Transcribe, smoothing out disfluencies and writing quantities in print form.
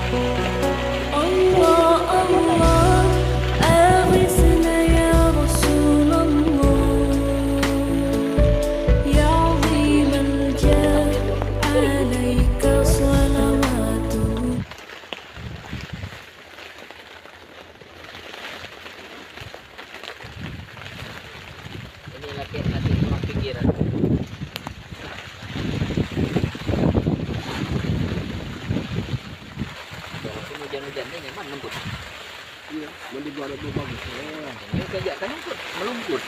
الله الله أغثنا يا رسول الله يا عظيم الجاه عليك صلوات. Ini latihan latihan kurang pikiran. Walaupun hujan-hujannya nyaman lembut. Iya, mandi gua ada bagus. Ini kerja kan lembut, melumpur.